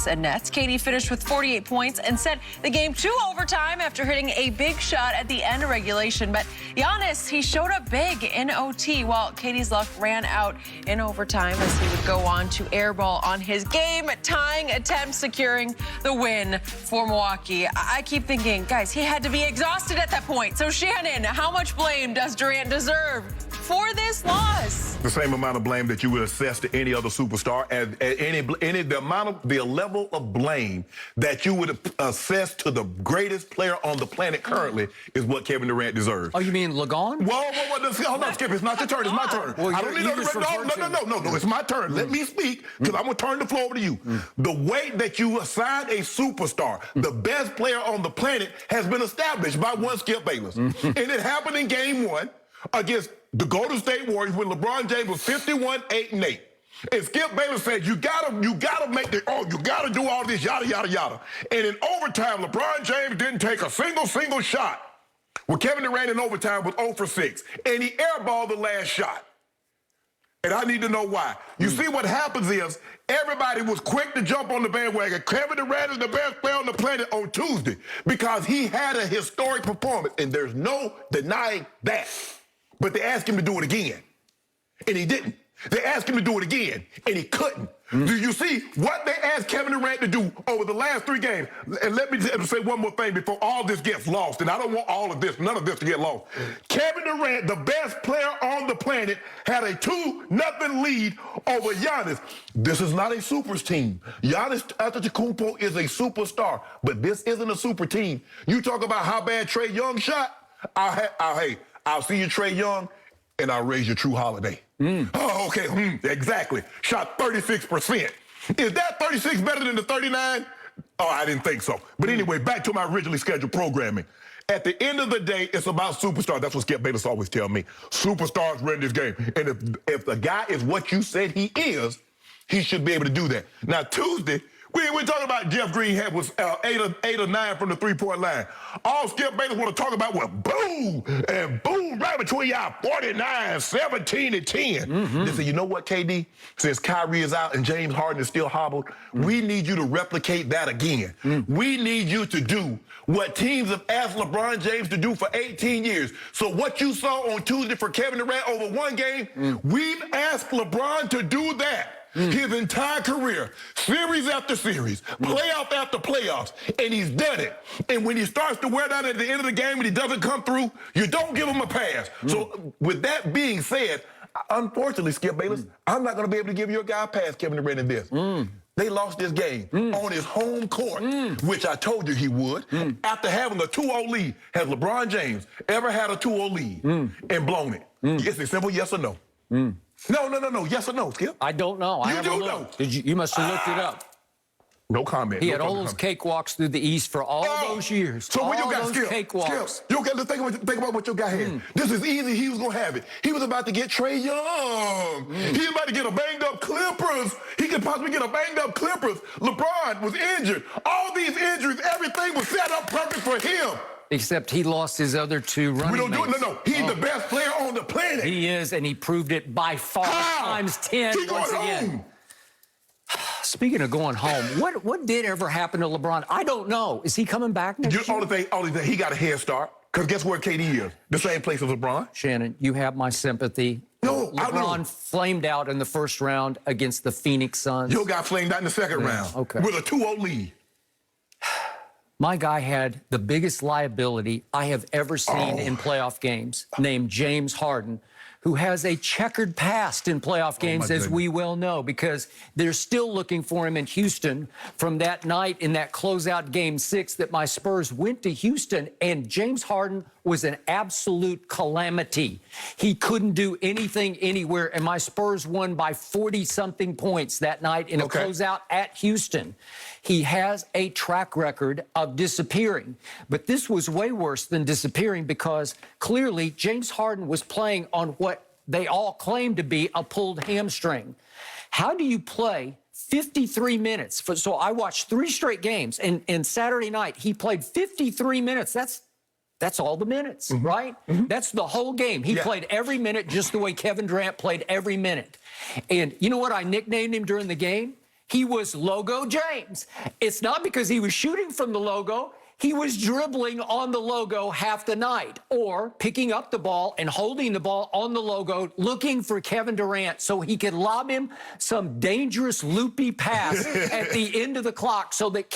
Bucks and Nets. KD finished with 48 points and sent the game to overtime after hitting a big shot at the end of regulation. But Giannis, he showed up big in OT, while KD's luck ran out in overtime as he would go on to airball on his game-tying attempt, securing the win for Milwaukee. I keep thinking, guys, he had to be exhausted at that point. So Shannon, how much blame does Durant deserve for this loss? The same amount of blame that you would assess to any other superstar, and the level of blame that you would assess to the greatest player on the planet currently is what Kevin Durant deserves. Oh, you mean Lagon? Whoa, hold on, Skip. It's not your turn. It's my turn. Well, I don't need no. It's my turn. Let me speak, because I'm going to turn the floor over to you. The way that you assign a superstar, the best player on the planet, has been established by one Skip Bayless. And it happened in Game 1 against the Golden State Warriors when LeBron James was 51-8-8. And Skip Bayless said, you gotta make the, you gotta do all this, yada, yada, yada. And in overtime, LeBron James didn't take a single shot. Well, Kevin Durant in overtime was 0 for 6. And he airballed the last shot. And I need to know why. You see, what happens is everybody was quick to jump on the bandwagon. Kevin Durant is the best player on the planet on Tuesday because he had a historic performance, and there's no denying that. But they asked him to do it again, and he didn't. They asked him to do it again, and he couldn't. Do you see what they asked Kevin Durant to do over the last 3 games? And let me say one more thing before all this gets lost, and I don't want all of this, none of this to get lost. Kevin Durant, the best player on the planet, had a 2-0 lead over Giannis. This is not a supers team. Giannis Antetokounmpo is a superstar, but this isn't a super team. You talk about how bad Trae Young shot. I'll see you, Trae Young, and I'll raise your True Holiday. Oh, okay, exactly. Shot 36%. Is that 36 better than the 39? Oh, I didn't think so. But anyway, back to my originally scheduled programming. At the end of the day, it's about superstars. That's what Skip Bayless always tell me. Superstars win this game. And if the guy is what you said he is, he should be able to do that. Now, Tuesday, we're talking about Jeff Green was 8 or 9 from the 3-point line. All Skip Bayless want to talk about was boom, and boom, right between y'all, 49, 17, and 10. They say, you know what, KD? Since Kyrie is out and James Harden is still hobbled, we need you to replicate that again. We need you to do what teams have asked LeBron James to do for 18 years. So what you saw on Tuesday for Kevin Durant over 1 game, we've asked LeBron to do that. His entire career, series after series, playoff after playoffs, and he's done it. And when he starts to wear down at the end of the game and he doesn't come through, you don't give him a pass. So with that being said, unfortunately, Skip Bayless, I'm not going to be able to give your guy a pass, Kevin Durant, in this. They lost this game on his home court, which I told you he would. After having a 2-0 lead, has LeBron James ever had a 2-0 lead and blown it? It's a simple yes or no. No. Yes or no, Skip? I don't know. You do know. You must have looked it up. No comment. He had all those cakewalks through the East for all those years. So when you got cakewalks. Skip, you got to think about what your guy had. This is easy. He was going to have it. He was about to get Trae Young. He was about to get a banged-up Clippers. He could possibly get a banged-up Clippers. LeBron was injured. All these injuries, everything was set up perfect for him. Except he lost his other 2 running We don't do it. No. He's the best player on the planet. He is, and he proved it by far. Times 10 He once again. Home. Speaking of going home, what did ever happen to LeBron? I don't know. Is he coming back next year? Only thing, he got a head start. Because guess where KD is? The same place as LeBron. Shannon, you have my sympathy. No, LeBron flamed out in the first round against the Phoenix Suns. Your guy flamed out in the second round. Okay. With a 2-0 lead. My guy had the biggest liability I have ever seen in playoff games, named James Harden, who has a checkered past in playoff games, as we well know, because they're still looking for him in Houston from that night in that closeout Game 6 that my Spurs went to Houston, and James Harden was an absolute calamity. He couldn't do anything anywhere, and my Spurs won by 40-something points that night in a closeout at Houston. He has a track record of disappearing, but this was way worse than disappearing because clearly James Harden was playing on what they all claim to be a pulled hamstring. How do you play 53 minutes? So I watched 3 straight games, and Saturday night he played 53 minutes. That's all the minutes, right? That's the whole game. He played every minute just the way Kevin Durant played every minute. And you know what I nicknamed him during the game? He was logo James. It's not because he was shooting from the logo. He was dribbling on the logo half the night, or picking up the ball and holding the ball on the logo, looking for Kevin Durant so he could lob him some dangerous loopy pass at the end of the clock so that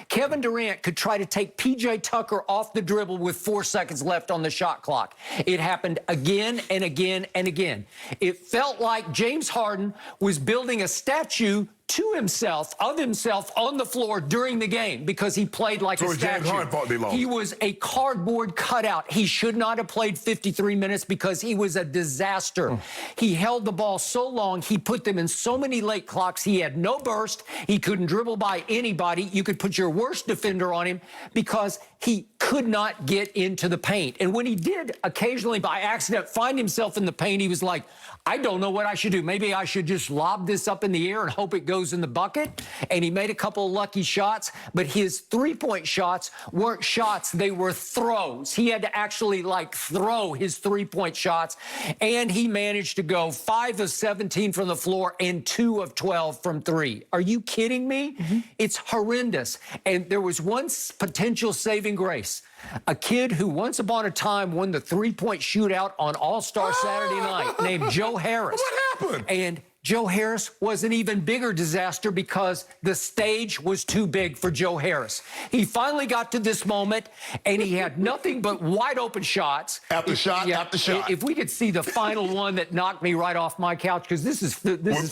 Kevin Durant could try to take P.J. Tucker off the dribble with 4 seconds left on the shot clock. It happened again and again and again. It felt like James Harden was building a statue to himself, of himself on the floor during the game because he played like a statue. He was a cardboard cutout. He should not have played 53 minutes because he was a disaster. He held the ball so long. He put them in so many late clocks. He had no burst. He couldn't dribble by anybody. You could put your worst defender on him because he could not get into the paint. And when he did occasionally by accident find himself in the paint, he was like, I don't know what I should do. Maybe I should just lob this up in the air and hope it goes in the bucket. And he made a couple of lucky shots, but his three-point shots weren't shots. They were throws. He had to actually throw his three-point shots. And he managed to go 5 of 17 from the floor and 2 of 12 from 3. Are you kidding me? It's horrendous. And there was one potential saving grace. A kid who once upon a time won the three-point shootout on All-Star Saturday night named Joe Harris. What happened? And Joe Harris was an even bigger disaster because the stage was too big for Joe Harris. He finally got to this moment, and he had nothing but wide-open shots. After shot, after shot. If we could see the final one that knocked me right off my couch, because this is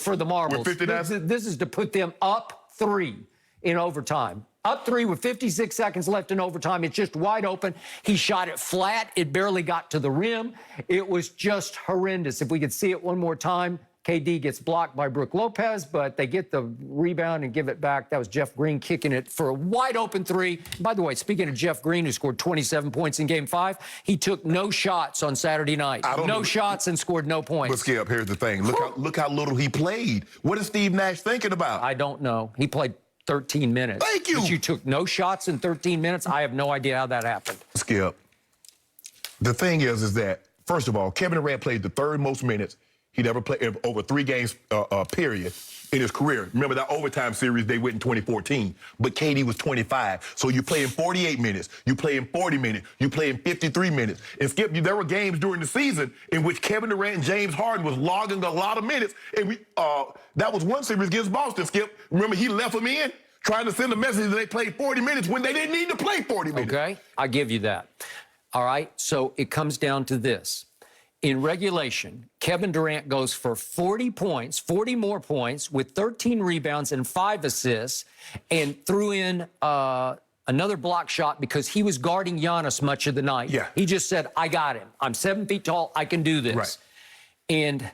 for the marbles. This is to put them up 3 in overtime. Up 3 with 56 seconds left in overtime. It's just wide open. He shot it flat. It barely got to the rim. It was just horrendous. If we could see it one more time, KD gets blocked by Brook Lopez, but they get the rebound and give it back. That was Jeff Green kicking it for a wide open 3. By the way, speaking of Jeff Green, who scored 27 points in Game 5, he took no shots on Saturday night. No shots and scored no points. But Skip, here's the thing. Look how little he played. What is Steve Nash thinking about? I don't know. He played 13 minutes. Thank you. But you took no shots in 13 minutes? I have no idea how that happened. Skip, the thing is that, first of all, Kevin Durant played the 3rd most minutes he'd ever played over 3 games period in his career. Remember that overtime series they went in 2014, but KD was 25. So you play in 48 minutes, you play in 40 minutes, you play in 53 minutes. And Skip, there were games during the season in which Kevin Durant and James Harden was logging a lot of minutes. And that was one series against Boston, Skip. Remember, he left them in trying to send a message that they played 40 minutes when they didn't need to play 40 minutes. Okay, I give you that. All right, so it comes down to this. In regulation, Kevin Durant goes for 40 points, 40 more points with 13 rebounds and 5 assists, and threw in another block shot because he was guarding Giannis much of the night. Yeah. He just said, I got him. I'm 7 feet tall. I can do this. Right. And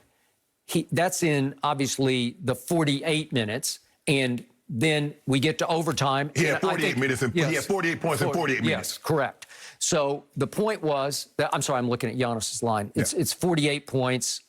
that's in, obviously, the 48 minutes. And then we get to overtime. He had 48 minutes, and he had 48 points in 48 minutes. Yes, correct. So the point was that, I'm sorry, I'm looking at Giannis's line. It's 48 points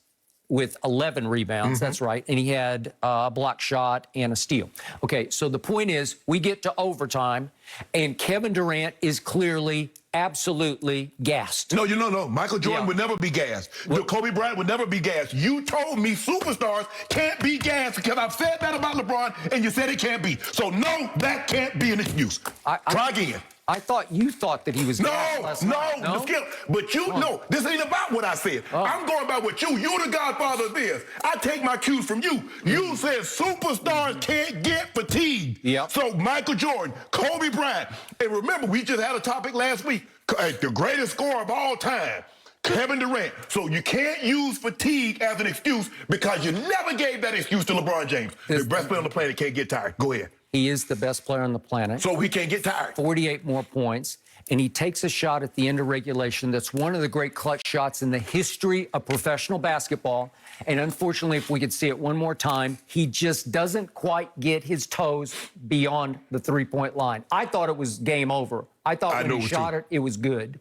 with 11 rebounds. That's right. And he had a block shot and a steal. Okay, so the point is we get to overtime, and Kevin Durant is clearly absolutely gassed. No, no. Michael Jordan would never be gassed. Kobe Bryant would never be gassed. You told me superstars can't be gassed because I've said that about LeBron, and you said it can't be. So, no, that can't be an excuse. Try again. I thought you thought that he was gassed last night. No, Skip. But no, this ain't about what I said. I'm going about what you. You're the godfather of this. I take my cues from you. You said superstars can't get fatigued. Yep. So Michael Jordan, Kobe Bryant, and remember, we just had a topic last week. The greatest scorer of all time, Kevin Durant. So you can't use fatigue as an excuse because you never gave that excuse to LeBron James. The best player on the planet can't get tired. Go ahead. He is the best player on the planet. So he can't get tired. 48 more points. And he takes a shot at the end of regulation that's one of the great clutch shots in the history of professional basketball. And unfortunately, if we could see it one more time, he just doesn't quite get his toes beyond the three-point line. I thought it was game over. I thought when he shot it, it was good.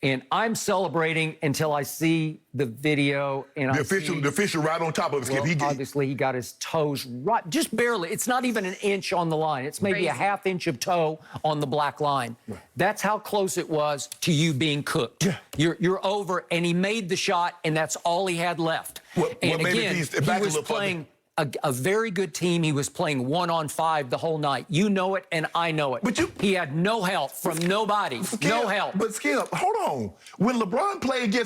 And I'm celebrating until I see the video and the official right on top of his Skip. Obviously, he got his toes right, just barely. It's not even an inch on the line. It's maybe a half inch of toe on the black line. Right. That's how close it was to you being cooked. Yeah. You're over, and he made the shot, and that's all he had left. And again, he was playing a very good team. He was playing 1-on-5 the whole night. You know it, and I know it. But he had no help from nobody. Skip, no help. But Skip, hold on. When LeBron played against